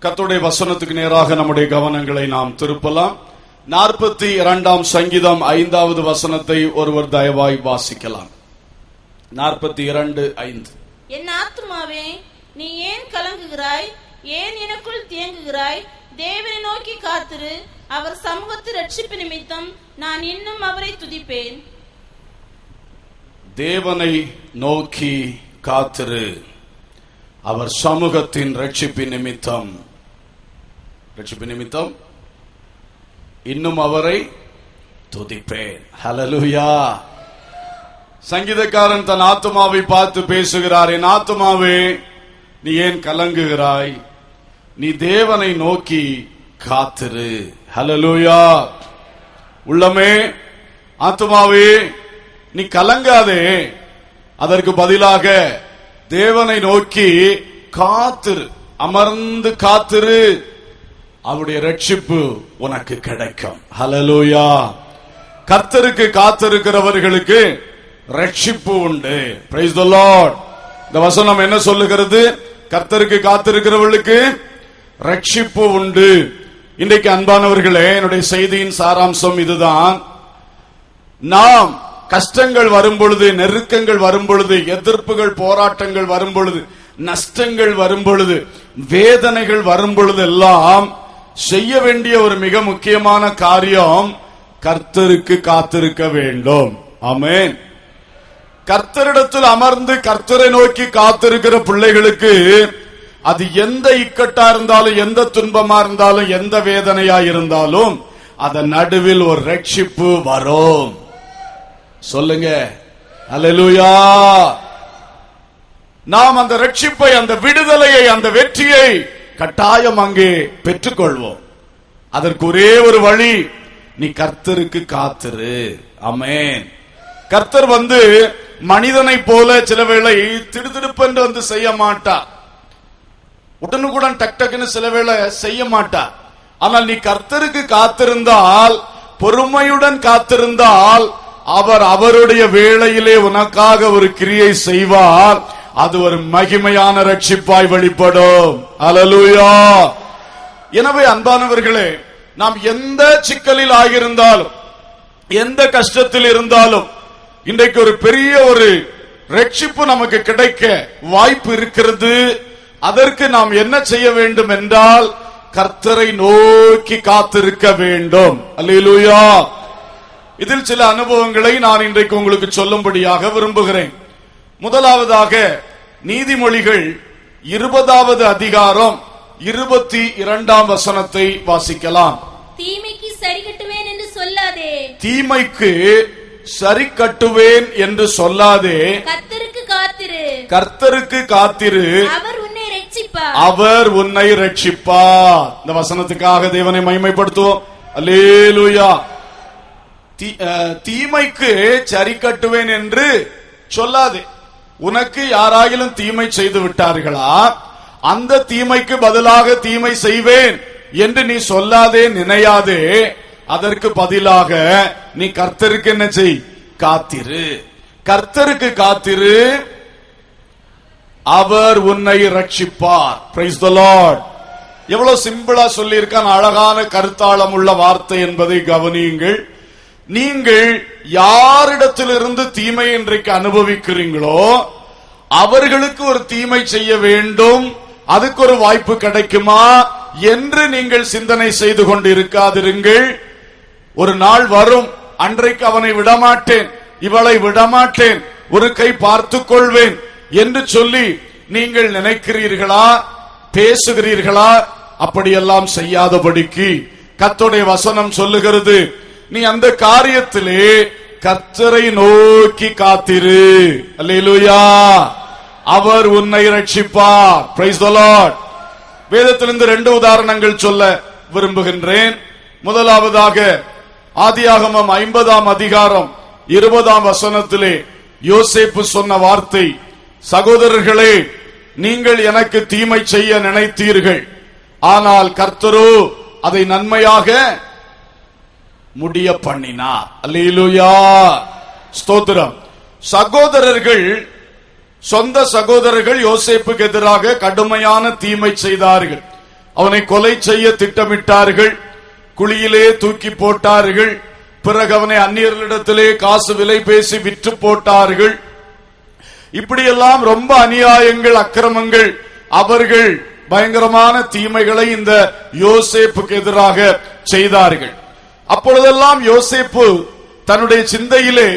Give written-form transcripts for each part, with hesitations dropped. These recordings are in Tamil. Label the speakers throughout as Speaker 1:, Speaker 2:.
Speaker 1: கர்த்தருடைய வசனத்துக்கு நேராக நம்முடைய கவனங்களை நாம் திருப்பலாம். 42ஆம் சங்கீதம் 5வது வசனத்தை ஒருவர் தயவாய் வாசிக்கலாம். 42:5.
Speaker 2: என் ஆத்துமாவே, நீ ஏன் கலங்குகிறாய்? ஏன் எனக்குள் தேங்குகிறாய்? தேவனை நோக்கி காத்திரு, அவர் சமூகத்தில் ரட்சிப்பு நிமித்தம் நான் இன்னும் அவரை துதிப்பேன்.
Speaker 1: தேவனை நோக்கி காத்திரு, அவர் சமூகத்தின் ரட்சிப்பு நிமித்தம் இன்னும் அவரை துதிப்பேன். ஹல்லேலூயா. சங்கீதக்காரன் தன் ஆத்துமாவை பார்த்து பேசுகிறார். என் ஆத்துமாவே, நீ ஏன் கலங்குகிறாய்? நீ தேவனை நோக்கி காத்திரு. ஹல்லேலூயா. உள்ளமே, ஆத்துமாவே, நீ கலங்காதே, அதற்கு பதிலாக தேவனை நோக்கி காத்திரு, அமர்ந்து காத்திரு, அவருடைய ரட்சிப்பு உனக்கு கிடைக்கும். ஹல்லேலூயா. கர்த்தருக்கு காத்திருக்கிறவர்களுக்கு ரட்சிப்பு உண்டு. Price the Lord. இந்த வசனம் என்ன சொல்லுகிறது? கர்த்தருக்கு காத்திருக்கிறவர்களுக்கு ரட்சிப்பு உண்டு. இன்றைக்கு அன்பானவர்களே, என்னுடைய செய்தியின் சாராம்சம் இதுதான். நாம் கஷ்டங்கள் வரும் பொழுது, நெருக்கங்கள் வரும் பொழுது, எதிர்ப்புகள், போராட்டங்கள் வரும் பொழுது, நஷ்டங்கள் வரும் பொழுது, வேதனைகள் வரும் பொழுது எல்லாம் செய்ய வேண்டிய ஒரு மிக முக்கியமான காரியம் கர்த்தருக்கு காத்திருக்க வேண்டும். ஆமென். கர்த்தரிடத்தில் அமர்ந்து கர்த்தரை நோக்கி காத்திருக்கிற பிள்ளைகளுக்கு அது எந்த இக்கட்டா இருந்தாலும், எந்த துன்பமா இருந்தாலும், எந்த வேதனையா இருந்தாலும் அதன் நடுவில் ஒரு ரட்சிப்பு வரும். சொல்லுங்க அல்லேலூயா. நாம் அந்த ரட்சிப்பை, அந்த விடுதலையை, அந்த வெற்றியை கட்டாயம் அங்கே பெற்றுக்கொள்வோம். அதற்கு ஒரே ஒரு வழி, நீ கர்த்தருக்கு காத்திரு. ஆமென். கர்த்தர் மனிதனை போல சில வேளை திடுதிடுப்பென்று செய்ய மாட்டார். உடனுக்குடன் டக் டக்குன்னு சில வேளை செய்ய மாட்டார். ஆனால் நீ கர்த்தருக்கு காத்திருந்தால், பொறுமையுடன் காத்திருந்தால், அவர் அவருடைய வேளையிலே உனக்காக ஒரு கிரியை செய்வார். அது ஒரு மகிமையான ரட்சிப்பாய் வெளிப்படும். அல்லேலூயா. எனவே அன்பானவர்களே, நாம் எந்த சிக்கலில் ஆகியிருந்தாலும், எந்த கஷ்டத்தில் இருந்தாலும், இன்றைக்கு ஒரு பெரிய ஒரு ரட்சிப்பு நமக்கு கிடைக்க வாய்ப்பு இருக்கிறது. அதற்கு நாம் என்ன செய்ய வேண்டும் என்றால், கர்த்தரை நோக்கி காத்திருக்க வேண்டும். அல்லேலூயா. இதில் சில அனுபவங்களை நான் இன்றைக்கு உங்களுக்கு சொல்லும்படியாக விரும்புகிறேன். முதலாவதாக நீதிமொழிகள் 20வது அதிகாரம் 22ஆம் வசனத்தை வாசிக்கலாம்.
Speaker 2: தீமைக்கு சரி கட்டுவேன் என்று சொல்லாதே.
Speaker 1: தீமைக்கு சரி கட்டுவேன் என்று சொல்லாதே.
Speaker 2: கர்த்தருக்கு காத்திரு.
Speaker 1: கர்த்தருக்கு காத்திரு.
Speaker 2: அவர் உன்னை ரட்சிப்பார்.
Speaker 1: அவர் உன்னை ரட்சிப்பார். இந்த வசனத்துக்காக தேவனை மகிமைப்படுத்துவோம். அல்லேலூயா. தீமைக்கு சரி கட்டுவேன் என்று சொல்லாதே. உனக்கு யாராயிலும் தீமை செய்து விட்டார்களா? அந்த தீமைக்கு பதிலாக தீமை செய்வேன் என்று நீ சொல்லாதே, நினையாதே. அதற்கு பதிலாக நீ கர்த்தருக்கு என்ன செய்? காத்திரு. கர்த்தருக்கு காத்திரு, அவர் உன்னை ரட்சிப்பார். Praise the lord. எவ்வளவு சிம்பிளா சொல்லி இருக்கான். அழகான கருத்தாளம் உள்ள வார்த்தை என்பதை கவனியுங்கள். நீங்கள் யாரிடத்திலிருந்து தீமை இன்றைக்கு அனுபவிக்கிறீங்களோ அவர்களுக்கு ஒரு தீமை செய்ய வேண்டும், அதுக்கு ஒரு வாய்ப்பு கிடைக்குமா என்று நீங்கள் சிந்தனை செய்து கொண்டு இருக்காதிருங்கள். ஒரு நாள் வரும், அன்றைக்கு அவனை விடமாட்டேன், இவளை விடமாட்டேன், ஒரு கை பார்த்துக் கொள்வேன் என்று சொல்லி நீங்கள் நினைக்கிறீர்களா, பேசுகிறீர்களா? அப்படியெல்லாம் செய்யாதபடிக்கு கர்த்தருடைய வசனம் சொல்லுகிறது, நீ அந்த காரியத்திலே கர்த்தரை நோக்கி காத்திரு. அல்லேலூயா. அவர் உன்னை ரட்சிப்பார். Praise the lord. வேதத்திலிருந்து 2 உதாரணங்கள் சொல்ல விரும்புகின்றேன். முதலாவதாக ஆதியாகமம் 50ஆம் அதிகாரம் 20ஆம் வசனத்திலே யோசேப்பு சொன்ன வார்த்தை, சகோதரர்களே, நீங்கள் எனக்கு தீமை செய்ய நினைத்தீர்கள், ஆனால் கர்த்தரோ அதை நன்மையாக முடிய பண்ணினார். அல்லேலூயா. ஸ்தோத்திரம். சகோதரர்கள், சொந்த சகோதரர்கள் யோசேப்புக்கு எதிராக கடுமையான தீமை செய்தார்கள். அவனை கொலை செய்ய திட்டமிட்டார்கள், குழியிலே தூக்கி போட்டார்கள். பிறகு அவனை அந்நியர்களிடத்திலே காசு விலை பேசி விற்று போட்டார்கள். இப்படியெல்லாம் ரொம்ப அநியாயங்கள், அக்கிரமங்கள், அவர்கள் பயங்கரமான தீமைகளை இந்த யோசேப்புக்கு எதிராக செய்தார்கள். அப்பொழுதெல்லாம் யோசேப்பு தன்னுடைய சிந்தையிலே,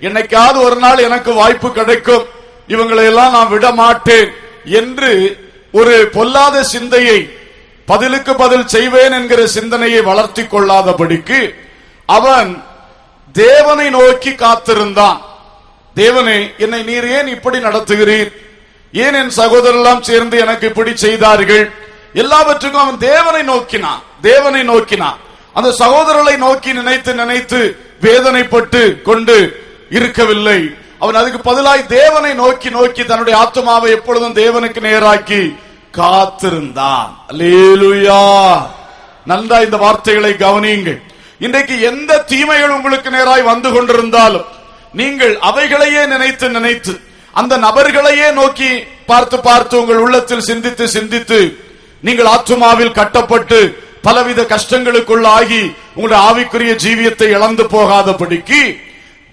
Speaker 1: என்னைக்காவது ஒரு நாள் எனக்கு வாய்ப்பு கிடைக்கும், இவங்களை எல்லாம் நான் விட மாட்டேன் என்று ஒரு பொல்லாத சிந்தையை, பதிலுக்கு பதில் செய்வேன் என்கிற சிந்தனையை வளர்த்தி கொள்ளாதபடிக்கு அவன் தேவனை நோக்கி காத்திருந்தான். தேவனே, என்னை நீர் ஏன் இப்படி நடத்துகிறீர்? ஏன் என் சகோதரரெல்லாம் சேர்ந்து எனக்கு இப்படி செய்தார்கள்? எல்லாவற்றுக்கும் அவன் தேவனை நோக்கினான், தேவனை நோக்கினான். அந்த சகோதரர்களை நோக்கி நினைத்து நினைத்து வேதனைப்பட்டு கொண்டு இருக்கவில்லை. அவன் அதுக்கு பதிலாய் தேவனை நோக்கி நோக்கி தன்னுடைய ஆத்துமாவை எப்பொழுதும் தேவனுக்கு நேராக்கி காத்திருந்தான். அல்லேலூயா. நன்றா இந்த வார்த்தைகளை கவனியுங்கள். இன்றைக்கு எந்த தீமைகள் உங்களுக்கு நேராய் வந்து கொண்டிருந்தாலும் நீங்கள் அவைகளையே நினைத்து நினைத்து அந்த நபர்களையே நோக்கி பார்த்து பார்த்து உங்கள் உள்ளத்தில் சிந்தித்து சிந்தித்து நீங்கள் ஆத்துமாவில் கட்டப்பட்டு பலவித கஷ்டங்களுக்குள்ளாகி உங்களுடைய ஆவிக்குரிய ஜீவியத்தை இழந்து போகாதபடிக்கு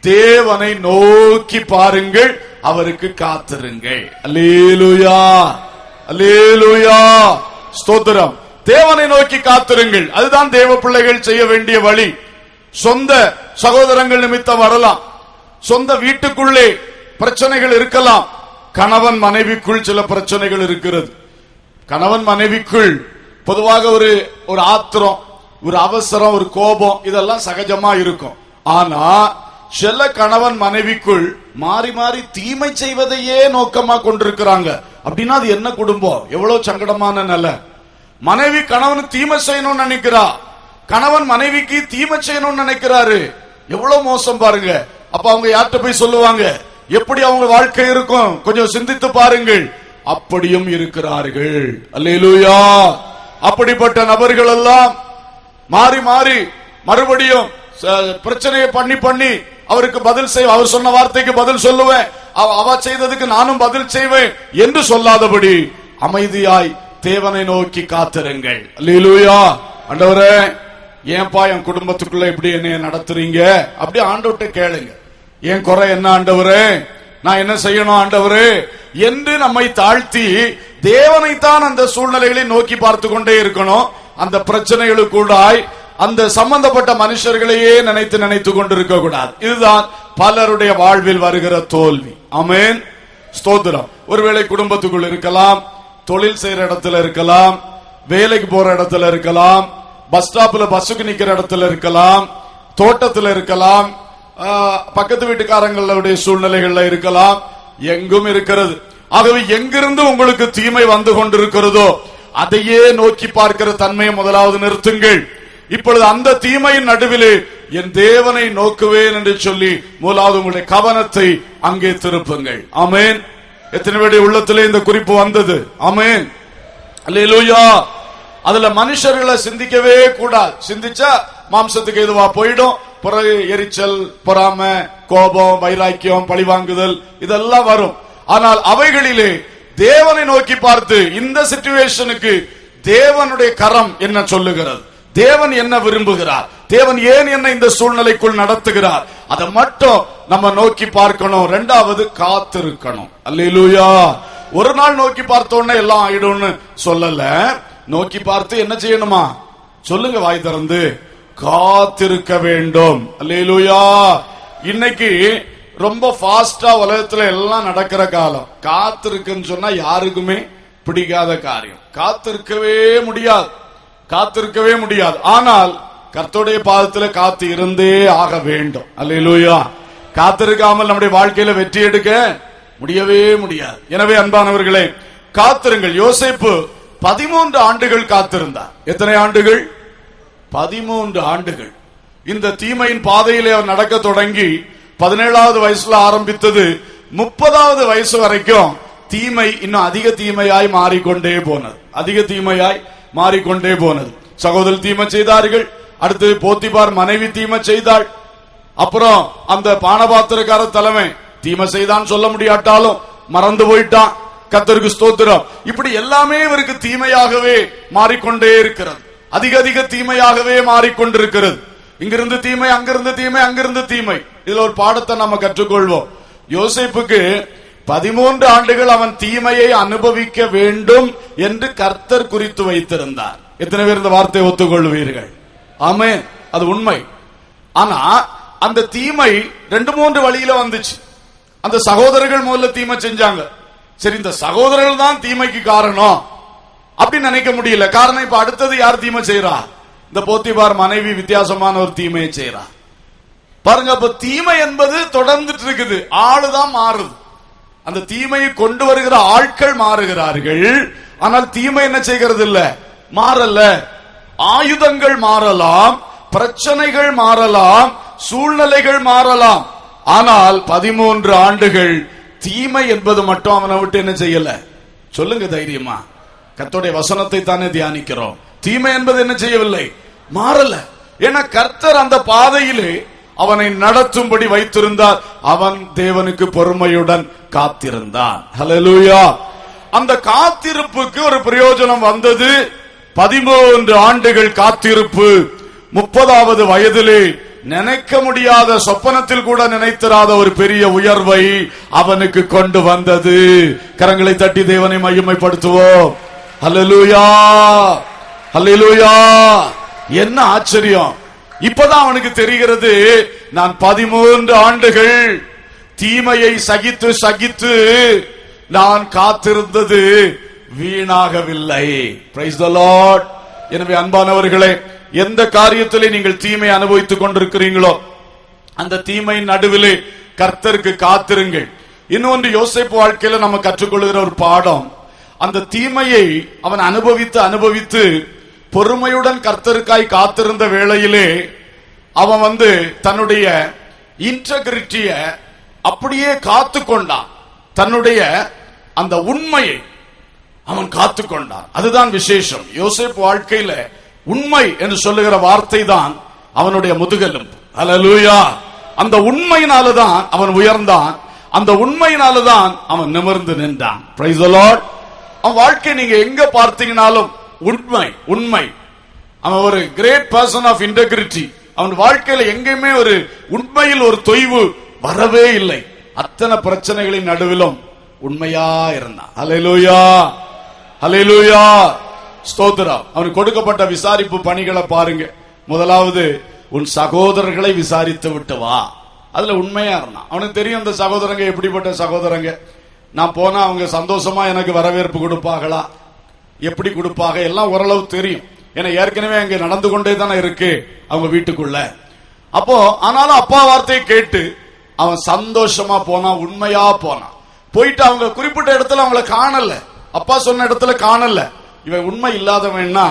Speaker 1: தேவனை நோக்கி பாருங்கள், அவருக்கு காத்திருங்கள். அல்லேலூயா, அல்லேலூயா, ஸ்தோத்திரம். தேவனை நோக்கி காத்திருங்கள். அதுதான் தேவ பிள்ளைகள் செய்ய வேண்டிய வழி. சொந்த சகோதரங்கள் நிமித்தம் வரலாம், சொந்த வீட்டுக்குள்ளே பிரச்சனைகள் இருக்கலாம், கணவன் மனைவிக்குள் சில பிரச்சனைகள் இருக்கிறது. கணவன் மனைவிக்குள் பொதுவாக ஒரு ஆத்திரம், ஒரு அவசரம், ஒரு கோபம், இதெல்லாம் சகஜமா இருக்கும். ஆனா சில கணவன் மனைவிக்குள் மாறி மாறி தீமை செய்வதையே நோக்கமா கொண்டிருக்கிறாங்க. அப்படின்னா அது என்ன குடும்பம்? எவ்வளவு சங்கடமான நிலை. மனைவி கணவனுக்கு தீமை செய்யணும்னு நினைக்கிறா, கணவன் மனைவிக்கு தீமை செய்யணும்னு நினைக்கிறாரு. எவ்வளவு மோசம் பாருங்க. அப்ப அவங்க யார்கிட்ட போய் சொல்லுவாங்க? எப்படி அவங்க வாழ்க்கை இருக்கும்? கொஞ்சம் சிந்தித்து பாருங்கள். அப்படியும் இருக்கிறார்கள். அல்லேலூயா. அப்படிப்பட்ட நபர்கள் எல்லாம் மாறி மாறி மறுபடியும் பிரச்சனையை பண்ணி பண்ணி அவருக்கு பதில் செய்ய, அவர் சொன்ன வார்த்தைக்கு பதில் சொல்லுவேன், அவ செய்ததுக்கு நானும் பதில் செய்வேன் என்று சொல்லாதபடி அமைதியாய் தேவனை நோக்கி காத்திருங்கள். அல்லேலூயா. ஆண்டவரே, ஏன்பா என் குடும்பத்துக்குள்ள இப்படி என்னைய நடத்துறீங்க? அப்படி ஆண்டவர்கிட்ட கேளுங்க. என் குறை என்ன ஆண்டவரே? நான் என்ன செய்யணும் ஆண்டவரே என்று நம்மை தாழ்த்தி தேவனைத்தான் அந்த சூழ்நிலைகளை நோக்கி பார்த்து கொண்டே இருக்கணும். அந்த பிரச்சனைகளுக்குள்ளாய் அந்த சம்பந்தப்பட்ட மனுஷர்களையே நினைத்து நினைத்து கொண்டிருக்க கூடாது. இதுதான் பலருடைய வாழ்வில் வருகிற தோல்வி. ஆமென், ஸ்தோத்திரம். ஒருவேளை குடும்பத்துக்குள் இருக்கலாம், தொழில் செய்யற இடத்துல இருக்கலாம், வேலைக்கு போற இடத்துல இருக்கலாம், பஸ் ஸ்டாப்ல பஸ்ஸுக்கு நிக்கிற இடத்துல இருக்கலாம், தோட்டத்தில் இருக்கலாம், பக்கத்து வீட்டுக்காரங்களுடைய சூழ்நிலைகள்ல இருக்கலாம், எங்கும் இருக்கிறது. ஆகவே எங்கிருந்து உங்களுக்கு தீமை வந்து கொண்டிருக்கிறதோ அதையே நோக்கி பார்க்கிற தன்மையை முதலாவது நிறுத்துங்கள். இப்பொழுது அந்த தீமையின் நடுவிலே என் தேவனை நோக்குவேன் என்று சொல்லி முதலாவது உங்களுடைய கவனத்தை அங்கே திருப்புங்கள். ஆமென். எத்தனை பேருடைய உள்ளத்திலே இந்த குறிப்பு வந்தது? ஆமென், அல்லேலூயா. அதுல மனுஷர்களை சிந்திக்கவே கூடாது. சிந்திச்சா மாம்சத்துக்கு எதுவா போயிடும். பிறகு எரிச்சல், பொறாமை, கோபம், வைராக்கியம், பழிவாங்குதல் இதெல்லாம் வரும். ஆனால் அவைகளிலே தேவனை நோக்கி பார்த்து இந்த சிச்சுவேஷனுக்கு தேவனுடைய கரம் என்ன சொல்லுகிறது, தேவன் என்ன விரும்புகிறார், தேவன் ஏன் என்ன இந்த சூழ்நிலைக்குள் நடத்துகிறார், அதை மட்டும் நம்ம நோக்கி பார்க்கணும். இரண்டாவது காத்திருக்கணும். அல்லேலூயா. ஒரு நாள் நோக்கி பார்த்தோன்னே எல்லாம் ஆயிடும்னு சொல்லல. நோக்கி பார்த்து என்ன செய்யணுமா? சொல்லுங்க வாய் திறந்து. காத்திருக்க வேண்டும். அல்லேலூயா. இன்னைக்கு ரொம்ப ஃபாஸ்டா உலகத்துல எல்லாம் நடக்கிற காலம். காத்திருக்குன்னு சொன்னா யாருக்குமே பிடிக்காத காரியம். காத்திருக்கவே முடியாது, காத்திருக்கவே முடியாது. ஆனால் கர்த்தருடைய பாதத்துல காத்து இருந்தே ஆக வேண்டும். அல்லேலூயா. காத்திருக்காமல் நம்முடைய வாழ்க்கையில வெற்றி எடுக்க முடியவே முடியாது. எனவே அன்பானவர்களே, காத்திருங்கள். யோசேப்பு 13 ஆண்டுகள் காத்திருந்தார். எத்தனை ஆண்டுகள்? 13 ஆண்டுகள். இந்த தீமையின் பாதையிலே அவர் நடக்க தொடங்கி 17வது வயசுல ஆரம்பித்தது 30வது வயசு வரைக்கும் தீமை இன்னும் அதிக தீமையாய் மாறிக்கொண்டே போனது, அதிக தீமையாய் மாறிக்கொண்டே போனது. சகோதரர் தீமை செய்தார்கள், அடுத்து போத்திபார் மனைவி தீமை செய்தாள், அப்புறம் அந்த பானபாத்திரக்கார தலைமை தீமை செய்தான் சொல்ல முடியாட்டாலும் மறந்து போயிட்டான். கர்த்தருக்கு ஸ்தோத்திரம். இப்படி எல்லாமே இவருக்கு தீமையாகவே மாறிக்கொண்டே இருக்கிறது. அதிக அதிக தீமையாகவே மாறிக்கொண்டிருக்கிறது. இங்கிருந்து தீமை, அங்கிருந்து தீமை, அங்கிருந்து தீமை. இதுல ஒரு பாடத்தை நம்ம கற்றுக்கொள்வோம். யோசேப்புக்கு 13 ஆண்டுகள் அவன் தீமையை அனுபவிக்க வேண்டும் என்று கர்த்தர் குறித்து வைத்திருந்தார். எத்தனை பேர் இந்த வார்த்தையை ஒத்துக்கொள்வீர்கள்? ஆமென், அது உண்மை. ஆனா அந்த தீமை 2-3 வழியில வந்துச்சு. அந்த சகோதரர்கள் முதல்ல தீமை செஞ்சாங்க. சரி, இந்த சகோதரர்கள் தான் தீமைக்கு காரணம் அப்படின்னு நினைக்க முடியல. காரணம், இப்ப அடுத்தது யார் தீமை செய்யறா? இந்த போத்திபார் மனைவி வித்தியாசமான ஒரு தீமையை செய்யறா. பாருங்க, அப்ப தீமை என்பது தொடர்ந்துட்டு இருக்குது. ஆளுதான் மாறுது. அந்த தீமையை கொண்டு வருகிற ஆட்கள் மாறுகிறார்கள். ஆனால் தீமை என்ன செய்கிறது? இல்ல, மாறல. ஆயுதங்கள் மாறலாம், பிரச்சனைகள் மாறலாம், சூழ்நிலைகள் மாறலாம். ஆனால் 13 ஆண்டுகள் தீமை என்பது மட்டும் அவனை விட்டு என்ன செய்யல? சொல்லுங்க தைரியமா. கர்த்தருடைய வசனத்தை தானே தியானிக்கிறோம். தீமை என்பது என்ன செய்யவில்லை? மாறல. ஏன்னா கர்த்தர் அந்த பாதையிலே அவனை நடத்தும்படி வைத்திருந்தார். அவன் தேவனுக்கு பொறுமையுடன் காத்திருந்தான். ஹல்லேலூயா. அந்த காத்திருப்புக்கு ஒரு பிரயோஜனம் வந்தது. 13 ஆண்டுகள் காத்திருப்பு 30வது வயதிலே நினைக்க முடியாத, சொப்பனத்தில் கூட நினைத்திராத ஒரு பெரிய உயர்வை அவனுக்கு கொண்டு வந்தது. கரங்களை தட்டி தேவனை மகிமைப்படுத்துவோம். ஹல்லேலூயா, ஹல்லேலூயா. என்ன ஆச்சரியம்! இப்பதான் அவனுக்கு தெரிகிறது, நான் 13 ஆண்டுகள் தீமையை சகித்து சகித்து நான் காத்திருந்தது வீணாகவில்லை. Price the Lord. எனவே அன்பானவர்களே, எந்த காரியத்திலே நீங்கள் தீமை அனுபவித்துக் கொண்டிருக்கிறீங்களோ அந்த தீமையின் நடுவிலே கர்த்தருக்கு காத்திருங்கள். இன்னொன்று, யோசேப்பு வாழ்க்கையில நம்ம கற்றுக்கொள்கிற ஒரு பாடம், அந்த தீமையை அவன் அனுபவித்து அனுபவித்து பொறுமையுடன் கர்த்தருக்காய் காத்திருந்த வேளையிலே அவன் தன்னுடைய இன்டெகிரிட்டிய அப்படியே காத்து கொண்டான். தன்னுடைய அந்த உண்மையை அவன் காத்து கொண்டான். அதுதான் விசேஷம். யோசேப்பு வாழ்க்கையில உண்மை என்று சொல்லுகிற வார்த்தை தான் அவனுடைய முதுகெலும்பு. ஹல்லேலூயா. அந்த உண்மையினாலதான் அவன் உயர்ந்தான். அந்த உண்மையினாலதான் அவன் நிமிர்ந்து நின்றான். Price the Lord. அவன் வாழ்க்கை நீங்க எங்க பார்த்தீங்கன்னாலும் உண்மை உண்மை. அவன் ஒரு கிரேட் பர்சன் ஆஃப் இன்டெகிரிட்டி. அவன் வாழ்க்கையில எங்கேயுமே ஒரு உண்மையில் ஒரு தொய்வு வரவே இல்லை. அத்தனை பிரச்சனைகளின் நடுவிலும் உண்மையா இருந்தான். ஹல்லேலூயா, ஹல்லேலூயா, ஸ்தோத்திரம். அவனுக்கு கொடுக்கப்பட்ட விசாரிப்பு பணிகளை பாருங்க. முதலாவது, உன் சகோதரர்களை விசாரித்து விட்டு வா. அதுல உண்மையா இருந்தான். அவனுக்கு தெரியும் அந்த சகோதரங்க எப்படிப்பட்ட சகோதரங்க. நான் போனா அவங்க சந்தோஷமா எனக்கு வரவேற்பு கொடுப்பாங்களா, எப்படி கொடுப்பாங்க, எல்லாம் ஓரளவு தெரியும். ஏன்னா ஏற்கனவே அங்க நடந்து கொண்டே தானே இருக்கு அவங்க வீட்டுக்குள்ள. அப்போ ஆனாலும் அப்பா வார்த்தையை கேட்டு அவன் சந்தோஷமா போனான், உண்மையா போனான். போயிட்டு அவங்க குறிப்பிட்ட இடத்துல அவங்கள காணல, அப்பா சொன்ன இடத்துல காணல. இவன் உண்மை இல்லாதவன்னா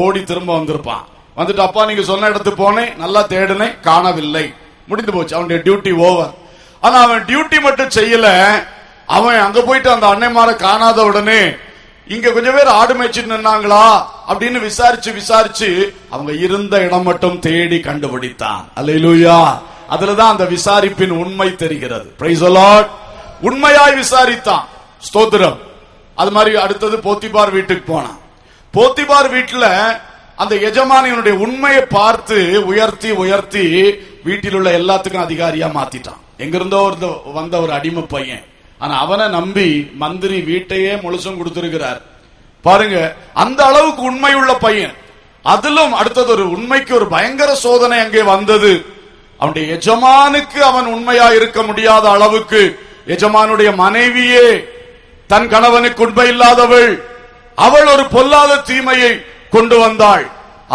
Speaker 1: ஓடி திரும்ப வந்திருப்பான். வந்துட்டு, அப்பா நீங்க சொன்ன இடத்துக்கு போனேன், நல்லா தேடினேன், காணவில்லை, முடிந்து போச்சு, அவனுடைய டியூட்டி ஓவர். ஆனா அவன் டியூட்டி மட்டும் செய்யல. அவன் அங்க போயிட்டு அந்த அன்னைமார காணாத உடனே, இங்க கொஞ்சம் பேர் ஆடு மேய்ச்சிட்டு நின்னாங்களா அப்படின்னு விசாரிச்சு விசாரிச்சு அவங்க இருந்த இடம் மட்டும் தேடி கண்டுபிடித்தான். அல்லேலூயா. அதுலதான் அந்த விசாரிப்பின் உண்மை தெரிகிறது. Price the Lord. உண்மையாய் விசாரித்தான். ஸ்தோத்திரம். அது மாதிரி அடுத்தது போத்திபார் வீட்டுக்கு போனான். போத்திபார் வீட்டுல அந்த எஜமானியனுடைய உண்மையை பார்த்து உயர்த்தி உயர்த்தி வீட்டில் உள்ள எல்லாத்துக்கும் அதிகாரியா மாத்திட்டான். எங்கிருந்தோ வந்த ஒரு அடிமை பையன். ஆனா அவனை நம்பி மந்திரி வீட்டையே முழுசும் கொடுத்திருக்கிறார். பாருங்க, அந்த அளவுக்கு உண்மை உள்ள பையன். அதிலும் அடுத்தது ஒரு உண்மைக்கு ஒரு பயங்கர சோதனை அங்கே வந்தது. அவனுடைய எஜமானுக்கு அவன் உண்மையா இருக்க முடியாத அளவுக்கு எஜமானுடைய மனைவியே தன் கணவனுக்கு உண்மை இல்லாதவள், அவள் ஒரு பொல்லாத தீமையை கொண்டு வந்தாள்.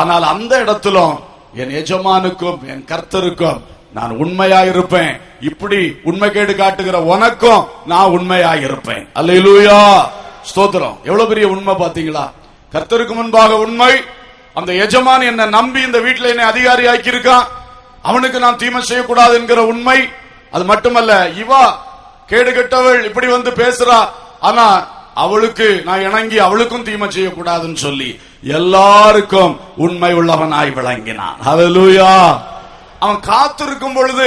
Speaker 1: ஆனால் அந்த இடத்திலும் என் எஜமானுக்கும் என் கர்த்தருக்கும் நான் உண்மையாயிருப்பேன், இப்படி உண்மை கேடு காட்டுகிற உனக்கும் நான் உண்மையாயிருப்பேன். அல்லேலூயா, ஸ்தோத்திரம். எவ்வளவு பெரிய உண்மை பாத்தீங்களா? கர்த்தருக்கு முன்பாக உண்மை. அந்த எஜமான் என்ன நம்பி இந்த வீட்டில் என்னை அதிகாரி ஆக்கி இருக்கான், அவனுக்கு நான் தீமை செய்யக்கூடாது என்கிற உண்மை. அது மட்டுமல்ல, இவா கேடு கெட்டவள் இப்படி பேசுறா, ஆனா அவளுக்கு நான் இணங்கி அவளுக்கும் தீமை செய்யக்கூடாதுன்னு சொல்லி எல்லாருக்கும் உண்மை உள்ளவனாய் விளங்கினான். ஹல்லேலூயா. அவன் காத்திருக்கும் பொழுது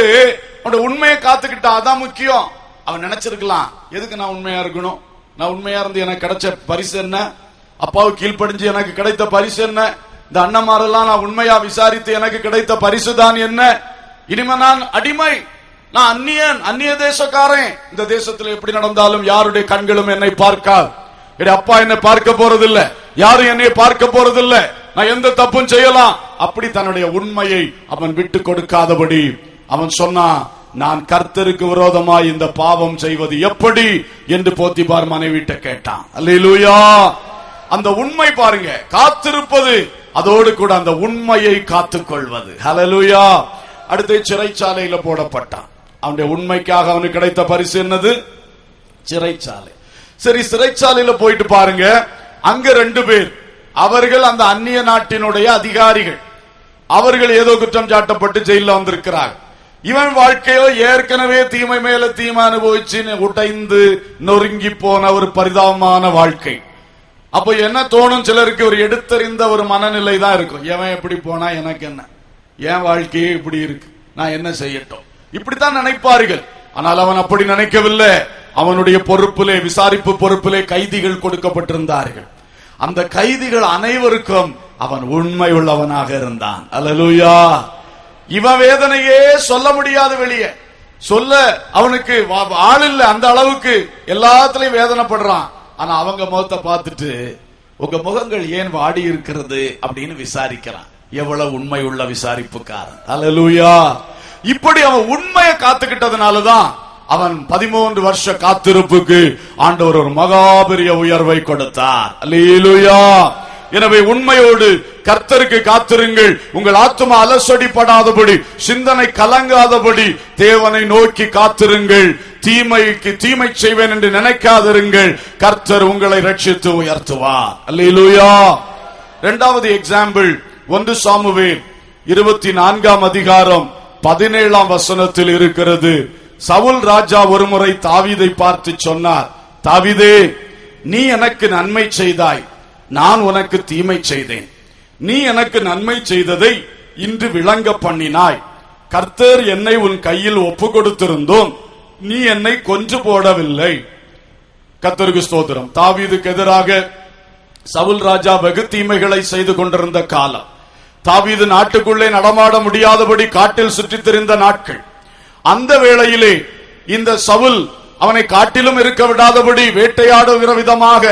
Speaker 1: அவனுடைய உண்மையை காத்துக்கிட்டான். அதான் முக்கியம். அவன் நினைச்சிருக்கலாம், எதுக்கு நான் உண்மையா இருக்கணும், நான் உண்மையா இருந்து எனக்கு கிடைச்ச பரிசு என்ன? அப்பாவுக்கு கீழ்ப்படிஞ்சு எனக்கு கிடைத்த பரிசு என்ன? இந்த அண்ணமாரெல்லாம் நான் உண்மையா விசாரித்து எனக்கு கிடைத்த பரிசுதான் என்ன? இனிமே நான் அடிமை, நான் அந்நியன், அந்நிய தேசக்காரன். இந்த தேசத்துல எப்படி நடந்தாலும் யாருடைய கண்களும் என்னை பார்க்காது. அப்பா என்னை பார்க்க போறதில்ல, யாரும் என்னை பார்க்க போறதில்ல, நான் எந்த தப்பும் செய்யலாம். அப்படி தன்னுடைய உண்மையை அவன் விட்டு கொடுக்காதபடி அவன் சொன்னான், நான் கர்த்தருக்கு விரோதமாய் இந்த பாவம் செய்வது எப்படி என்று போத்திபார் மனைவிட்ட கேட்டான். அல்லேலூயா. அந்த உண்மை பாருங்க, காத்திருப்பது, அதோடு கூட அந்த உண்மையை காத்துக்கொள்வது. ஹல்லேலூயா. அடுத்து சிறைச்சாலையில போடப்பட்டான். அவனுடைய உண்மைக்காக அவனுக்கு கிடைத்த பரிசு என்னது? சிறைச்சாலை. சரி, சிறைச்சாலையில போயிட்டு பாருங்க, அங்க 2 பேர், அவர்கள் அந்த அந்நிய நாட்டினுடைய அதிகாரிகள். அவர்கள் ஏதோ குற்றம் சாட்டப்பட்டு ஜெயில வந்திருக்கிறார்கள். இவன் வாழ்க்கையில ஏற்கனவே தீமை மேல தீமை அனுபவிச்சு உடைந்து நொறுங்கி போன ஒரு பரிதாபமான வாழ்க்கை. அப்ப என்ன தோணும் சிலருக்கு? ஒரு எடுத்தறிந்த ஒரு மனநிலை தான் இருக்கும். எவன் எப்படி போனா எனக்கு என்ன, என் வாழ்க்கையே இப்படி இருக்கு, நான் என்ன செய்யட்டும், இப்படித்தான் நினைப்பார்கள். ஆனால் அவன் அப்படி நினைக்கவில்லை. அவனுடைய பொறுப்பிலே, விசாரிப்பு பொறுப்பிலே கைதிகள் கொடுக்கப்பட்டிருந்தார்கள். அந்த கைதிகள் அனைவருக்கும் அவன் உண்மை உள்ளவனாக இருந்தான். அல்லேலூயா. இவன் வேதனையே சொல்ல முடியாது, வெளியே சொல்ல அவனுக்கு ஆள் இல்ல. அந்த அளவுக்கு எல்லாத்துலயும் வேதனைப்படுறான். ஆனா அவங்க முகத்தை பார்த்துட்டு, உங்க முகங்கள் ஏன் வாடி இருக்கிறது அப்படின்னு விசாரிக்கிறான். எவ்வளவு உண்மை உள்ள விசாரிப்புக்காரன். அல்லேலூயா. இப்படி அவன் உண்மையை காத்துக்கிட்டதுனாலதான் அவன் 13 வருஷ காத்திருப்புக்கு ஆண்டவர் ஒரு மகாபெரிய உயர்வை கொடுத்தார். அல்லேலூயா. எனவே உண்மையோடு கர்த்தருக்கு காத்திருங்கள். உங்கள் ஆத்துமா அலசடிப்படாதபடி, சிந்தனை கலங்காதபடி தேவனை நோக்கி காத்திருங்கள். தீமைக்கு தீமை செய்வேன் என்று நினைக்காதிருங்கள். கர்த்தர் உங்களை ரட்சித்து உயர்த்துவார். அல்லேலூயா. 2வது எக்ஸாம்பிள் 1 சாமுவேல் 24ஆம் அதிகாரம் 17ஆம் வசனத்தில் இருக்கிறது. சவுல் ராஜா ஒருமுறை தாவீதை பார்த்து சொன்னார், தாவீதே, நீ எனக்கு நன்மை செய்தாய், நான் உனக்கு தீமை செய்தேன். நீ எனக்கு நன்மை செய்ததை இன்று விளங்க பண்ணினாய். கர்த்தர் என்னை உன் கையில் ஒப்பு கொடுத்திருந்தோம், நீ என்னை கொன்று போடவில்லை. கர்த்தருக்கு ஸ்தோத்திரம். தாவீதுக்கு எதிராக சவுல் ராஜா வெகு தீமைகளை செய்து கொண்டிருந்த காலம். தாவீது நாட்டுக்குள்ளே நடமாட முடியாதபடி காட்டில் சுற்றித் திரிந்த நாட்கள். அந்த வேளையிலே இந்த சவுல் அவனை காட்டிலும் இருக்க விடாதபடி வேட்டையாடுகிற விதமாக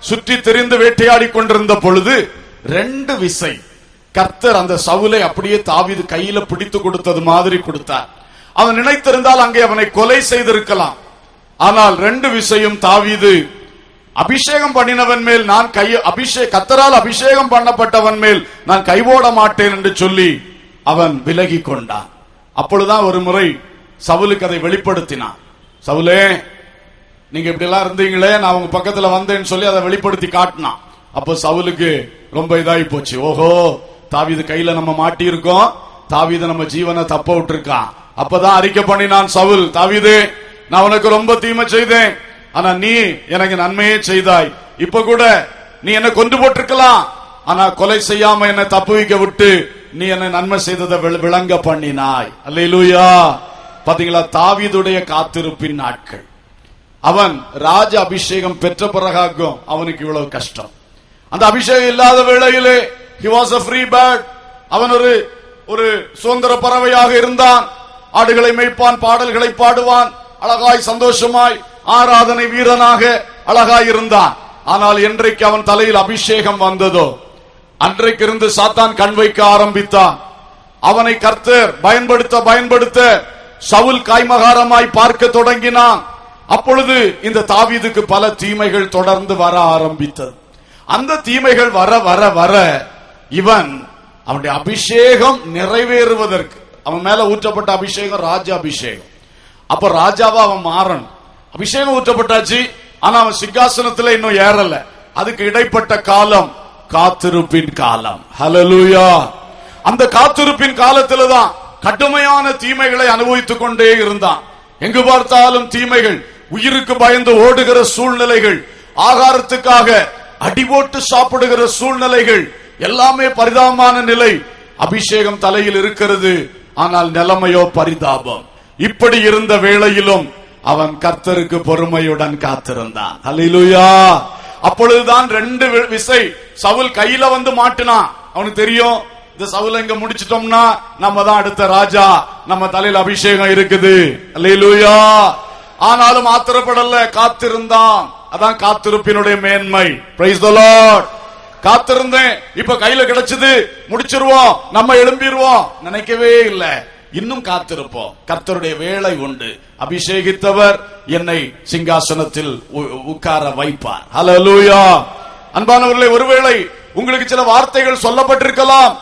Speaker 1: சுற்றி திரிந்து வேட்டையாடி கொண்டிருந்த பொழுது 2 விசை கர்த்தர் அந்த சவுலை அப்படியே தாவீது கையில பிடித்து கொடுத்தது மாதிரி கொடுத்தார். அவன் நினைத்திருந்தால் அங்கே அவனை கொலை செய்திருக்கலாம். ஆனால் 2 விசையும் தாவீது அபிஷேகம் பண்ணினவன் மேல் நான் கர்த்தரால் அபிஷேகம் பண்ணப்பட்டவன் மேல் நான் கைவோட மாட்டேன் என்று சொல்லி அவன் விலகி கொண்டான். அப்பொழுதுதான் ஒரு முறை சவுலுக்கு அதை வெளிப்படுத்தினான். சவுலே, நீங்க இப்படி எல்லாம் இருந்தீங்களே, நான் உங்க பக்கத்துல வந்தேன்னு சொல்லி அதை வெளிப்படுத்தி காட்டினான். அப்போ சவுலுக்கு ரொம்ப இதாகி போச்சு. ஓஹோ, தாவீது கையில நம்ம மாட்டி இருக்கோம், தாவீது நம்ம ஜீவனை தப்ப விட்டுருக்கான். அப்பதான் அறிக்கை பண்ணினான் சவுல், தாவீது, நான் உனக்கு ரொம்ப தீமை செய்தேன், ஆனா நீ எனக்கு நன்மையே செய்தாய். இப்ப கூட நீ என்ன கொண்டு போட்டிருக்கலாம், ஆனா கொலை செய்யாம என்னை தப்புவிக்க விட்டு நீ என்னை நன்மை செய்ததை விளங்க பண்ணினாய். அல்லேலூயா. பாத்தீங்களா, தாவீதுடைய காத்திருப்பின் நாட்கள். அவன் ராஜ அபிஷேகம் பெற்ற பிறகாகும் அவனுக்கு இவ்வளவு கஷ்டம். அந்த அபிஷேகம் இல்லாத வேளையிலே he was a free bird. அவன் ஒரு சுதந்திர பறவையாக இருந்தான். ஆடுகளை மேய்ப்பான், பாடல்களை பாடுவான், அழகாய் சந்தோஷமாய் ஆராதனை வீரனாக அழகாய் இருந்தான். ஆனால் என்றைக்கு அவன் தலையில் அபிஷேகம் வந்ததோ அன்றைக்கு இருந்து சாத்தான் கண் வைக்க ஆரம்பித்தான். அவனை கர்த்தர் பயன்படுத்த சவுல் காய்மகாரமாய் பார்க்க தொடங்கினான். அப்பொழுது இந்த தாவீதுக்கு பல தீமைகள் தொடர்ந்து வர ஆரம்பித்தது. அந்த தீமைகள் வர வர வர இவன் அவனுடைய அபிஷேகம் நிறைவேறுவதற்கு, அவன் மேல ஊற்றப்பட்ட அபிஷேகம் ராஜ அபிஷேகம். அப்ப ராஜாவா அவன் மாறன். அபிஷேகம் ஊற்றப்பட்டாச்சு, ஆனா அவன் சிங்காசனத்துல இன்னும் ஏறல. அதுக்கு இடைப்பட்ட காலம் காத்திருப்பின் காலம். ஹல்லேலூயா. அந்த காத்திருப்பின் காலத்தில்தான் கடுமையான தீமைகளை அனுபவித்துக் கொண்டே இருந்தான். எங்கு பார்த்தாலும் தீமைகள், உயிருக்கு பயந்து ஓடுகிற சூழ்நிலைகள், ஆகாரத்துக்காக அடிபோட்டு சாப்பிடுகிற சூழ்நிலைகள், எல்லாமே பரிதாபமான நிலை. அபிஷேகம் தலையில் இருக்கிறது, ஆனால் நிலைமையோ பரிதாபம். இப்படி இருந்த வேளையிலும் அவன் கர்த்தருக்கு பொறுமையுடன் காத்திருந்தான். அல்லேலூயா. அப்பொழுதுதான் 2 விசை சவுல் கையில வந்து மாட்டினான். அவனுக்கு தெரியும், இந்த சவுல இங்க முடிச்சிட்டோம்னா நம்ம தான் அடுத்த ராஜா, நம்ம தலையில அபிஷேகம் இருக்குது. அல்லேலூயா. ஆனாலும் ஆத்திரப்படல, காத்திருந்தான். அதான் காத்திருப்பினுடைய மேன்மை. Price the Lord. காத்திருந்தேன், இப்ப கையில கிடைச்சது, முடிச்சிருவோம், நம்ம எழும்பிடுவோம் நினைக்கவே இல்லை. இன்னும் காத்திருப்போம். கர்த்தருடைய வேளை உண்டு. அபிஷேகித்தவர் என்னை சிங்காசனத்தில் உட்கார வைப்பார். ஹல்லேலூயா. அன்பானவர்களே, ஒருவேளை உங்களுக்கு சில வார்த்தைகள் சொல்லப்பட்டிருக்கலாம்,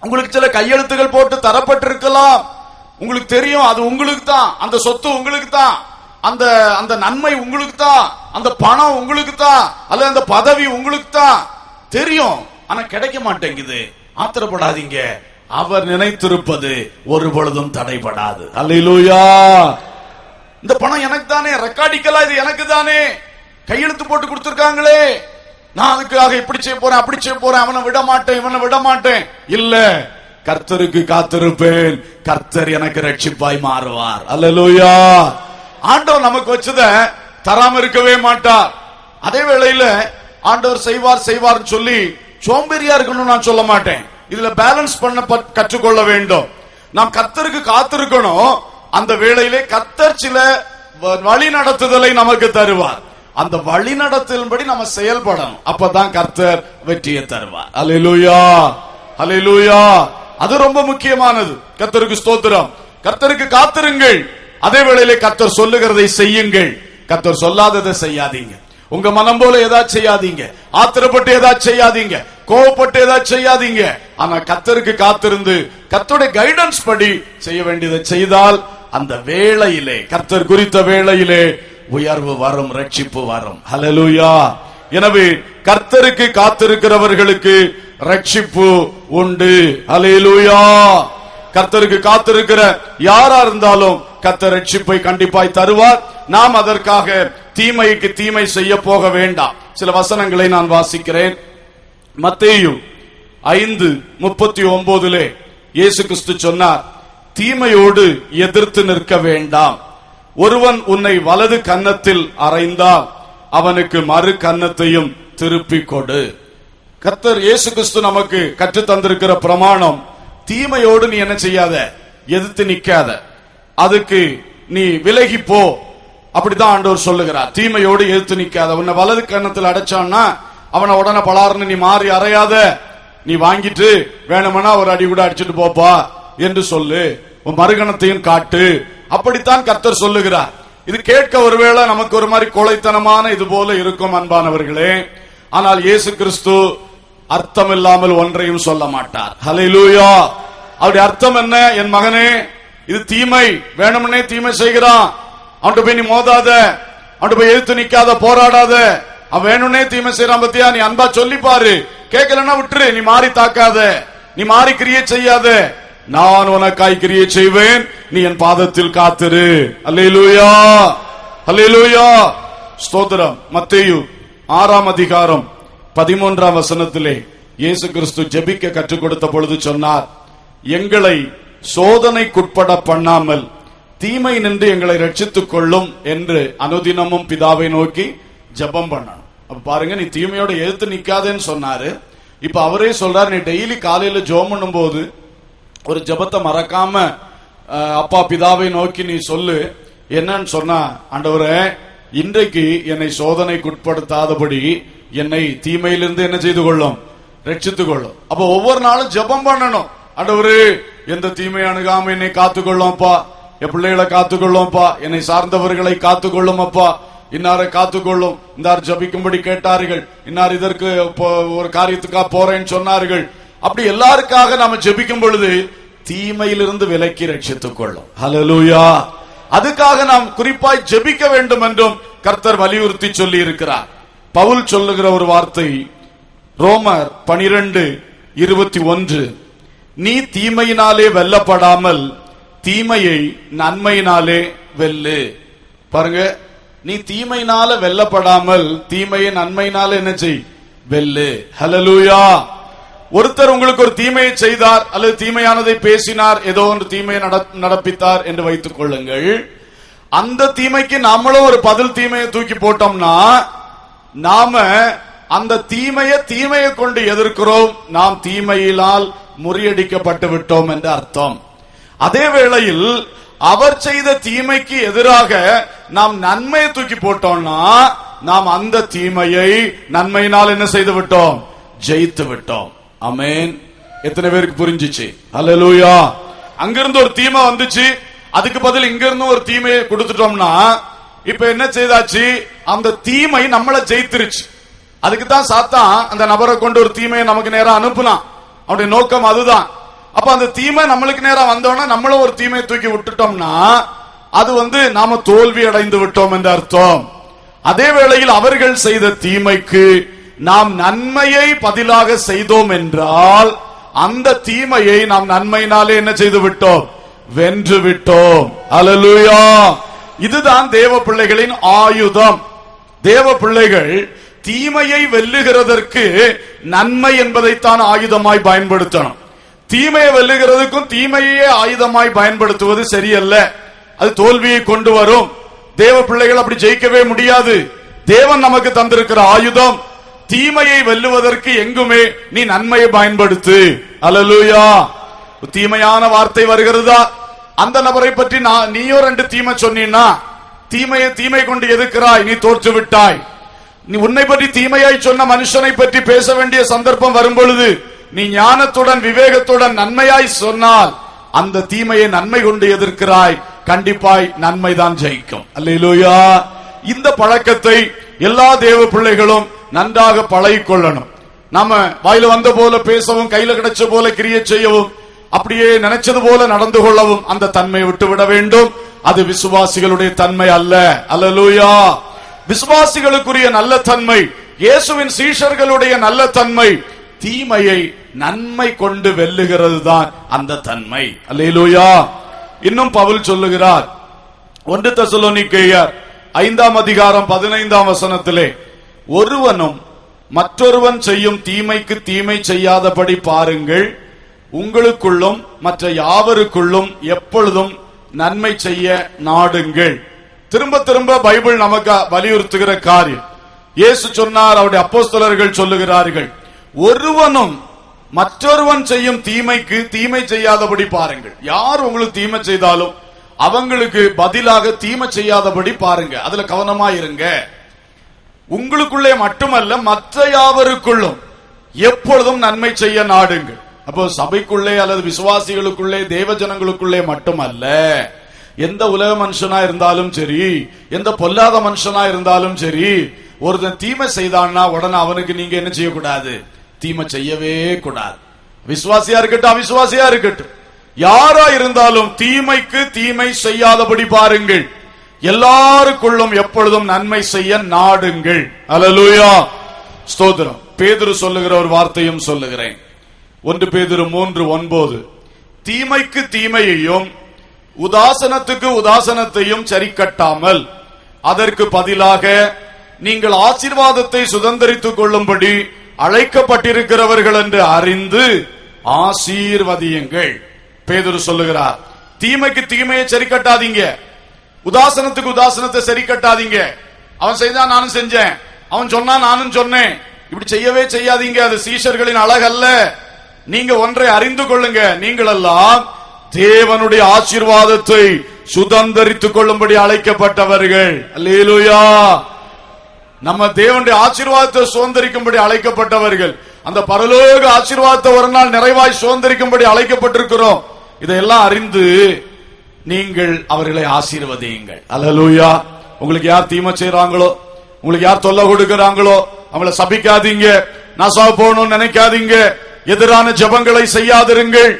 Speaker 1: உங்களுக்கு சில கையெழுத்துகள் போட்டு தரப்பட்டிருக்கலாம். உங்களுக்கு தெரியும் அது உங்களுக்கு தான், அந்த சொத்து உங்களுக்கு தான், அந்த நன்மை உங்களுக்கு தான், அந்த பணம் உங்களுக்கு தான், அல்லது அந்த பதவி உங்களுக்கு தான் தெரியும். ஆனா கிடைக்க மாட்டேங்குது. ஆத்திரப்படாதீங்க, அவர் நினைத்திருப்பது ஒரு பொழுதும் தடைபடாது. அல்லேலூயா. இந்த பணம் எனக்கு தானே, ரெக்கார்டிக்கலாம் இது எனக்கு தானே, கையெழுத்து போட்டு கொடுத்திருக்காங்களே, நான் அதுக்காக இப்படி செய்ய போறேன், அப்படி செய்ய போறேன், அவனை விட மாட்டேன், இவனை விட மாட்டேன். இல்ல, கர்த்தருக்கு காத்திருப்பேன், கர்த்தர் எனக்கு ரட்சிப்பாய் மாறுவார். அல்லேலூயா. ஆண்டவர் நமக்கு வச்சத தராம இருக்கவே மாட்டார். அதே வேளையில ஆண்டவர் செய்வார் செய்வார் சொல்லி சோம்பேறியா இருக்கணும் நான் சொல்ல மாட்டேன். இதுல பேலன்ஸ் பண்ண கற்றுக்கொள்ள வேண்டும். நாம் கர்த்தருக்கு காத்திருக்கணும். அந்த வேளையிலே கர்த்தர் சில வழி நடத்துதலை நமக்கு தருவார். அந்த வழி நடத்தலின்படி நம்ம செயல்படணும். அப்பதான் கர்த்தர் வெற்றியை தருவார். அல்லேலூயா. அல்லேலூயா. அது ரொம்ப முக்கியமானது. கர்த்தருக்கு ஸ்தோத்திரம். கர்த்தருக்கு காத்திருங்கள். அதே வேளையிலே கர்த்தர் சொல்லுகிறதை செய்யுங்கள். கர்த்தர் சொல்லாததை செய்யாதீங்க. உங்க மனம் போல ஏதாச்சும் செய்யாதீங்க, ஆத்திரப்பட்டு ஏதாச்சும் செய்யாதீங்க, கோவப்பட்டு ஏதாச்சும் செய்யாதீங்க. ஆனா கர்த்தருக்கு காத்திருந்து கர்த்தருடைய கைடன்ஸ் படி செய்ய வேண்டியதை செய்தால் அந்த வேளையிலே, கர்த்தர் குறித்த வேளையிலே உயர்வு வரும், ரட்சிப்பு வரும். ஹல்லேலூயா. எனவே கர்த்தருக்கு காத்திருக்கிறவர்களுக்கு ரட்சிப்பு உண்டு. ஹல்லேலூயா. கர்த்தருக்கு காத்திருக்கிற யாரா இருந்தாலும் கர்த்தர் ரட்சிப்பை கண்டிப்பாய் தருவார். நாம் அதற்காக தீமைக்கு தீமை செய்ய போக வேண்டாம். சில வசனங்களை நான் வாசிக்கிறேன். மத்தேயு 5:39 இயேசு கிறிஸ்து சொன்னார், தீமையோடு எதிர்த்து நிற்க வேண்டாம். ஒருவன் உன்னை வலது கன்னத்தில் அறைந்தால் அவனுக்கு மறு கன்னத்தையும் திருப்பிக் கொடு. கர்த்தர் இயேசு கிறிஸ்து நமக்கு கற்று தந்திருக்கிற பிரமாணம், தீமையோடு நீ என்ன செய்யாத, எதிர்த்து நிக்காத, அதுக்கு நீ விலகி போ. அப்படிதான் ஆண்டவர் சொல்லுகிறார். தீமையோடு எதிர்த்து நிக்காத. உன்னை வலது கன்னத்தில் அடைச்சான்னா அவனை உடனே பலாருன்னு நீ மாறி அறையாத. நீ வாங்கிட்டு வேணுமனா ஒரு அடி கூட அடிச்சுட்டு போப்பா என்று சொல்லு. உன் மறுகணத்தையும் காட்டு. அப்படித்தான் கர்த்தர் சொல்லுகிறார். இது கேட்க ஒருவேளை நமக்கு ஒரு மாதிரி கொலைத்தனமான இது போல இருக்கும் அன்பானவர்களே. ஆனால் இயேசு கிறிஸ்து அர்த்தம் இல்லாமல் ஒன்றையும் சொல்ல மாட்டார். ஹல்லேலூயா. அவருடைய அர்த்தம் என்ன? என் மகனே, இது தீமை, வேணும்னே தீமை செய்கிறான், அவன்கிட்ட போய் நீ மோதாத, அவன்கிட்ட போய் எதிர்த்து நிக்காத, போராடாத. அவன் வேணும்னே தீமை செய்யறான் பத்தியா, நீ அன்பா சொல்லி பாரு. கேட்கலன்னா விட்டுரு. நீ மாறி தாக்காத, நீ மாறி கிரியை செய்யாத. நான் உனக்காய் கிரியை செய்வேன், நீ என் பாதத்தில் காத்திரு. அல்லேலூயா. அல்லேலூயா. ஸ்தோத்திரம். மத்தேயு 6:13 இயேசு கிறிஸ்து ஜெபிக்க கற்றுக் கொடுத்த பொழுது சொன்னார், எங்களை சோதனைக்குட்பட பண்ணாமல் தீமை நின்று எங்களை ரட்சித்துக் கொள்ளும் என்று அனுதினமும் பிதாவை நோக்கி ஜெபம் பண்ணணும். அப்ப பாருங்க, நீ தீமையோட எதிர்த்து நிக்காதேன்னு சொன்னாரு. இப்ப அவரே சொல்றாரு, நீ டெய்லி காலையில ஜெபம் பண்ணும் போது ஒரு ஜெபத்தை மறக்காம அப்பா பிதாவை நோக்கி நீ சொல்லு. என்னன்னு சொன்னா, ஆண்டவரே, இன்றைக்கு என்னை சோதனைக்குட்படுத்தாதபடி என்னை தீமையிலிருந்து என்ன செய்து கொள்ளும், ரட்சித்துக் கொள்ளும். அப்ப ஒவ்வொரு நாளும் ஜெபம் பண்ணணும். ஆண்டவரே, எந்த தீமை அணுகாம என்னை காத்துக்கொள்ளும்ப்பா, என் பிள்ளைகளை காத்துக்கொள்ளும்ப்பா, என்னை சார்ந்தவர்களை காத்துக்கொள்ளும் அப்பா, இன்னாரை காத்துக்கொள்ளும். இன்னார் ஜபிக்கும்படி கேட்டார்கள், இன்னார் இதற்கு ஒரு காரியத்துக்காக போறேன்னு சொன்னார்கள். அப்படி எல்லாருக்காக நாம ஜெபிக்கும் பொழுது தீமையிலிருந்து விலக்கி ரட்சித்துக் கொள்ளும். ஹல்லேலூயா. அதுக்காக நாம் குறிப்பாய் ஜெபிக்க வேண்டும் என்றும் கர்த்தர் வலியுறுத்தி சொல்லி இருக்கிறார். பவுல் சொல்லுகிற ஒரு வார்த்தை ரோமர் 12:21, நீ தீமையினாலே வெல்லப்படாமல் தீமையை நன்மையினாலே வெல்லு. பாருங்க, நீ தீமையினால வெல்லப்படாமல் தீமையை நன்மையினால என்ன செய், வெல்லு. ஹல்லேலூயா. ஒருத்தர் உங்களுக்கு ஒரு தீமையை செய்தார் அல்லது தீமையானதை பேசினார், ஏதோ ஒன்று தீமையை நடப்பித்தார் என்று வைத்துக் கொள்ளுங்கள். அந்த தீமைக்கு நம்மளும் ஒரு பதில் தீமையை தூக்கி போட்டோம்னா நாம அந்த தீமையை கொண்டு எதிர்க்கிறோம். நாம் தீமையினால் முறியடிக்கப்பட்டு விட்டோம் என்று அர்த்தம். அதே வேளையில் அவர் செய்த தீமைக்கு எதிராக நாம் நன்மையை தூக்கி போட்டோம்னா நாம் அந்த தீமையை நன்மையினால் என்ன செய்து விட்டோம்? ஜெயித்து விட்டோம். ஆமென். எத்தனை பேருக்கு புரிஞ்சிச்சு? அல்லேலூயா. அங்கிருந்து ஒரு தீமை வந்துச்சு, அதுக்கு பதில் இங்க இருந்து ஒரு தீமையை கொடுத்துட்டோம்னா இப்ப என்ன செய்தாச்சு? அந்த தீமை நம்மளை ஜெயித்திருச்சு. அதுக்கு தான் சாத்தான் அந்த நபரை கொண்டு ஒரு தீமையை நமக்கு நேரம் அனுப்பலாம். அவருடைய நோக்கம் அதுதான். அப்ப அந்த தீமை நம்மளுக்கு நேரம் வந்தோம்னா நம்மளும் ஒரு தீமையை தூக்கி விட்டுட்டோம்னா அது நாம தோல்வி அடைந்து விட்டோம் என்று அர்த்தம். அதே வேளையில் அவர்கள் செய்த தீமைக்கு நாம் நன்மையை பதிலாக செய்தோம் என்றால் அந்த தீமையை நாம் நன்மையினாலே என்ன செய்து விட்டோம்? வென்று விட்டோம். அல்லேலூயா. இதுதான் தேவ பிள்ளைகளின் ஆயுதம். தேவ பிள்ளைகள் தீமையை வெல்லுகிறதற்கு நன்மை என்பதைத்தான் ஆயுதமாய் பயன்படுத்தணும். தீமையை வெல்லுகிறதுக்கும் தீமையே ஆயுதமாய் பயன்படுத்துவது சரியல்ல. அது தோல்வியை கொண்டு வரும். தேவ பிள்ளைகள் அப்படி ஜெயிக்கவே முடியாது. தேவன் நமக்கு தந்திருக்கிற ஆயுதம் தீமையை வெல்லுவதற்கு எங்குமே நீ நன்மையை பயன்படுத்து. அல்லேலூயா. தீமையான வார்த்தை வருகிறதா, அந்த நபரை பற்றி நீயோ 2 தீமை சொன்னீன்னா தீமை கொண்டு எதிர்க்கிறாய், நீ தோற்று விட்டாய். நீ உன்னை பற்றி தீமையாய் சொன்ன மனுஷனை பற்றி பேச வேண்டிய சந்தர்ப்பம் வரும் பொழுது நீ ஞானத்துடன் விவேகத்துடன் நன்மையாய் சொன்னால் அந்த தீமையை நன்மை கொண்டு எதிர்க்கிறாய். கண்டிப்பாய் நன்மைதான் ஜெயிக்கும். அல்லேலூயா. இந்த பழக்கத்தை எல்லா தேவ பிள்ளைகளும் நன்றாக பழகிக் கொள்ளணும். நாம வாயில வந்த போல பேசவும், கையில கிடைச்ச போல கிரியை செய்யவும், அப்படியே நினைச்சது போல நடந்து கொள்ளவும் அந்த தன்மையை விட்டுவிட வேண்டும். அது விசுவாசிகளுடைய தன்மை அல்ல. அல்லேலூயா. விசுவாசிகளுக்குரிய நல்ல தன்மை, இயேசுவின் சீஷர்களுடைய நல்ல தன்மை, தீமையை நன்மை கொண்டு வெல்லுகிறது தான் அந்த தன்மை. அல்லேலூயா. இன்னும் பவுல் சொல்லுகிறார் 1 தெசலோனிக்கேயர் 5ஆம் அதிகாரம் 15ஆம் வசனத்திலே, ஒருவனும் மற்றொருவன் செய்யும் தீமைக்கு தீமை செய்யாதபடி பாருங்கள், உங்களுக்குள்ளும் மற்ற யாவருக்குள்ளும் எப்பொழுதும் நன்மை செய்ய நாடுங்கள். திரும்ப திரும்ப பைபிள் நமக்கு வலியுறுத்துகிற காரியம். இயேசு சொன்னார், அவருடைய அப்போஸ்தலர்கள் சொல்லுகிறார்கள், ஒருவனும் மற்றொருவன் செய்யும் தீமைக்கு தீமை செய்யாதபடி பாருங்கள். யார் உங்களுக்கு தீமை செய்தாலும் அவங்களுக்கு பதிலாக தீமை செய்யாதபடி பாருங்க. அதுல கவனமா இருங்க. உங்களுக்குள்ளே மட்டுமல்ல, மற்ற யாவருக்குள்ளும் எப்பொழுதும் நன்மை செய்ய நாடுங்கள். அப்போ சபைக்குள்ளே அல்லது விசுவாசிகளுக்குள்ளே, தேவ ஜனங்களுக்குள்ளே மட்டுமல்ல, எந்த உலக மனுஷனா இருந்தாலும் சரி, எந்த பொல்லாத மனுஷனா இருந்தாலும் சரி, ஒருத்தன் தீமை செய்தான்னா உடனே அவனுக்கு நீங்க என்ன செய்யக்கூடாது? தீமை செய்யவே கூடாது. விசுவாசியா இருக்கட்டும், அவிசுவாசியா இருக்கட்டும், யாரா இருந்தாலும் தீமைக்கு தீமை செய்யாதபடி பாருங்கள். எல்லாருக்குள்ளும் எப்பொழுதும் நன்மை செய்ய நாடுங்கள். அல்லேலூயா. ஸ்தோத்திரம். பேதுரு சொல்லுகிற ஒரு வார்த்தையும் சொல்லுகிறேன். 1 பேதுரு 3:9, தீமைக்கு தீமையையும் உதாசனத்துக்கு உதாசனத்தையும் சரிக்கட்டாமல் அதற்கு பதிலாக நீங்கள் ஆசீர்வாதத்தை சுதந்தரித்துக் கொள்ளும்படி அழைக்கப்பட்டிருக்கிறவர்கள் என்று அறிந்து ஆசீர்வதியுங்கள். பேதுரு சொல்லுகிறார், தீமைக்கு தீமையை சரி கட்டாதீங்க, உதாசனத்துக்கு உதாசனத்தை சரி கட்டாதீங்க. அவன் செய்தான் நானும் செஞ்சேன், அவன் சொன்னா நானும் சொன்னேன், இப்படி செய்யவே செய்யாதீங்க. அது சீஷர்களின் அழகல்ல. நீங்க ஒன்றை அறிந்து கொள்ளுங்க, நீங்கள் எல்லாம் தேவனுடைய ஆசீர்வாதத்தை சுதந்தரித்துக் கொள்ளும்படி அழைக்கப்பட்டவர்கள். அல்லேலூயா. நம்ம தேவனுடைய ஆசீர்வாதத்தை சுதந்தரிக்கும்படி அழைக்கப்பட்டவர்கள். அந்த பரலோக ஆசீர்வாதத்தை ஒரு நாள் நிறைவாய் சுதந்தரிக்கும்படி அழைக்கப்பட்டிருக்கிறோம். இதையெல்லாம் அறிந்து நீங்கள் அவர்களை ஆசீர்வதியுங்கள். அல்லேலூயா. உங்களுக்கு யார் தீமை செய்யறாங்களோ, உங்களுக்கு யார் தொல்லை கொடுக்கிறாங்களோ அவங்கள சபிக்காதீங்க, நாசா போகணும்னு நினைக்காதீங்க, எதிரான ஜெபங்களை செய்யாதிருங்கள்.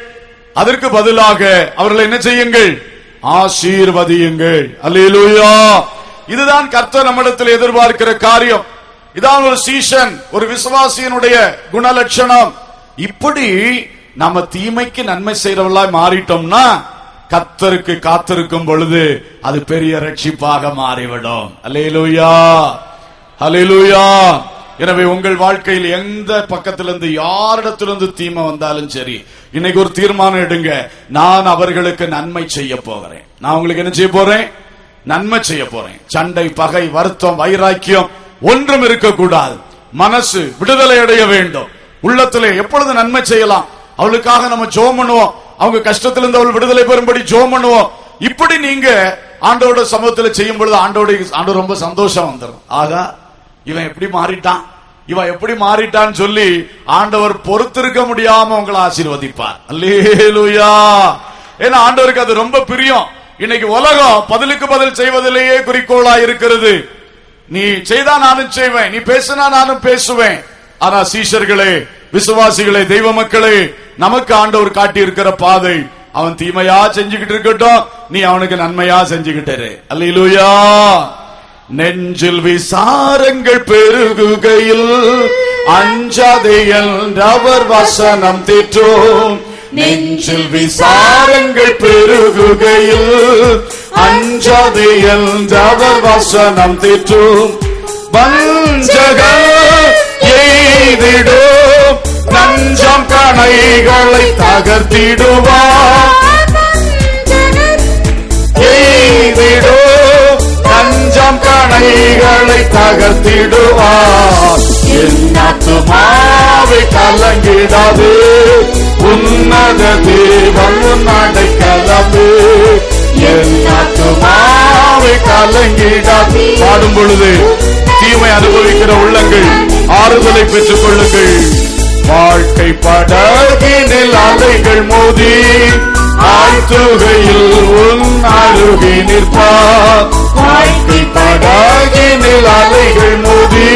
Speaker 1: அதற்கு பதிலாக அவர்களை என்ன செய்யுங்கள்? ஆசீர்வதியுங்கள். அல்லேலூயா. இதுதான் கர்த்தர் நம்மிடத்தில் எதிர்பார்க்கிற காரியம். இதான் ஒரு சீஷன், ஒரு விசுவாசியினுடைய குணலட்சணம். இப்படி நம்ம தீமைக்கு நன்மை செய்யறவர்களாய் மாறிட்டோம்னா கர்த்தருக்கு காத்திருக்கும் பொழுது அது பெரிய ரட்சிப்பாக மாறிவிடும். அல்லேலூயா. அல்லேலூயா. எனவே உங்கள் வாழ்க்கையில் எந்த பக்கத்திலிருந்து யாரிடத்திலிருந்து தீமை வந்தாலும் சரி, இன்னைக்கு ஒரு தீர்மானம் எடுங்க, நான் அவர்களுக்கு நன்மை செய்ய போகிறேன். நான் உங்களுக்கு என்ன செய்ய போறேன்? நன்மை செய்ய போறேன். சண்டை, பகை, வருத்தம், வைராக்கியம் ஒன்றும் இருக்கக்கூடாது. மனசு விடுதலை அடைய வேண்டும். உள்ளத்திலே எப்பொழுது நன்மை செய்யலாம், அவளுக்காக நம்ம ஜெபம் பண்ணுவோம். அவங்க கஷ்டத்திலிருந்து அவள் விடுதலை பெறும்படி ஜெபம் பண்ணுவோம். இப்படி நீங்க ஆண்டோட சமூகத்தில் செய்யும் பொழுது ஆண்டவர் ரொம்ப சந்தோஷம் வந்துடும். ஆகா, இவன் எப்படி மாறிட்டான், இவன் எப்படி மாறிட்டான்னு சொல்லி ஆண்டவர் பொறுத்திருக்க முடியாம உங்களை ஆசீர்வதிப்பார். அல்லேலூயா. ஏன்னா ஆண்டவருக்கு அது ரொம்ப பிரியம். இன்னைக்கு உலகம் பதிலுக்கு பதில் செய்வதிலேயே குறிக்கோளா இருக்கிறது. நீ செய்தா நானும் செய்வேன், நீ பேசினா நானும் பேசுவேன். ஆனா சீஷர்களே, விசுவாசிகளே, தெய்வ மக்களே, நமக்கு ஆண்டவர் காட்டி இருக்கிற பாதை, அவன் தீமையா செஞ்சுக்கிட்டு இருக்கட்டும், நீ அவனுக்கு நன்மையா செஞ்சுக்கிட்டே. அல்லேலூயா. நெஞ்சில் விசாரங்கள் பெருகுகையில் அஞ்சாதே என்றவர் வசனம் தேற்றும். நெஞ்சில் விசாரங்கள் பெருகுகையில் அஞ்சாதே என்றவர் வசனம் தேற்றும். வஞ்சகர் எய்திடும் நஞ்சம் கணைகளை தகர்த்திடுவார். எய்திடும் நஞ்சம் கணைகளை தகர்த்திடுவார். என் ஆத்துமாவை கலங்கிடாது, உன்னத தேவன் அடைக்கலமே. என் ஆத்துமாவை கலங்கிடாது. பாடும் பொழுது தீமை அனுபவிக்கிற உள்ளங்கள் ஆறுதலை பெற்றுக் கொள்ளுங்கள். வாழ்க்கை படகினில் அலைகள் மோதி ஆழ்த்துகையில் உன் அருகே நிற்பார். வாழ்க்கை படகினில் அலைகள் மோதி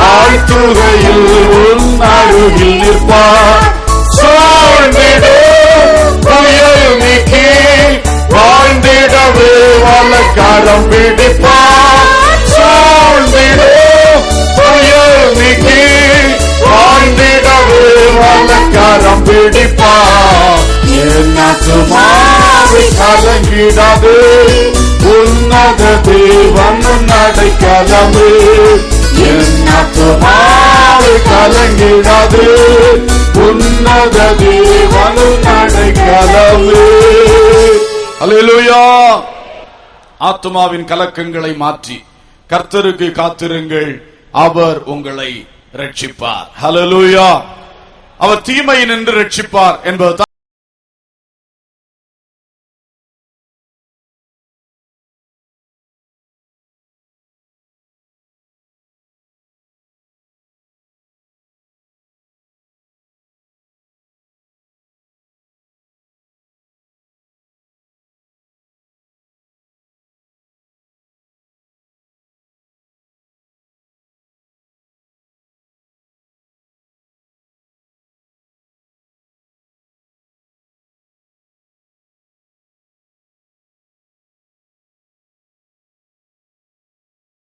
Speaker 1: ஆழ்த்துகையில் உன் அருகில் நிற்பார். சூழ்ந்திடும் புயல் நீக்கி வாழ்ந்திடவே வலக்கரம் பிடிப்பார். சூழ்ந்திடும் புயல் நீக்கி வாழ்ந்திடவே வலக்கரம் பிடிப்பார். என் ஆத்துமாவை கலங்கிடாது, உன்னத தேவன் அடைக்கலமே. என் ஆத்துமாவை கலங்கிடாது, உன்னத தேவன் அடைக்கலமே. அல்லேலூயா. ஆத்துமாவின் கலக்கங்களை மாற்றி கர்த்தருக்கு காத்திருங்கள், அவர் உங்களை ரட்சிப்பார். ஹல்லேலூயா. அவர் தீமையை நின்று ரட்சிப்பார் என்பது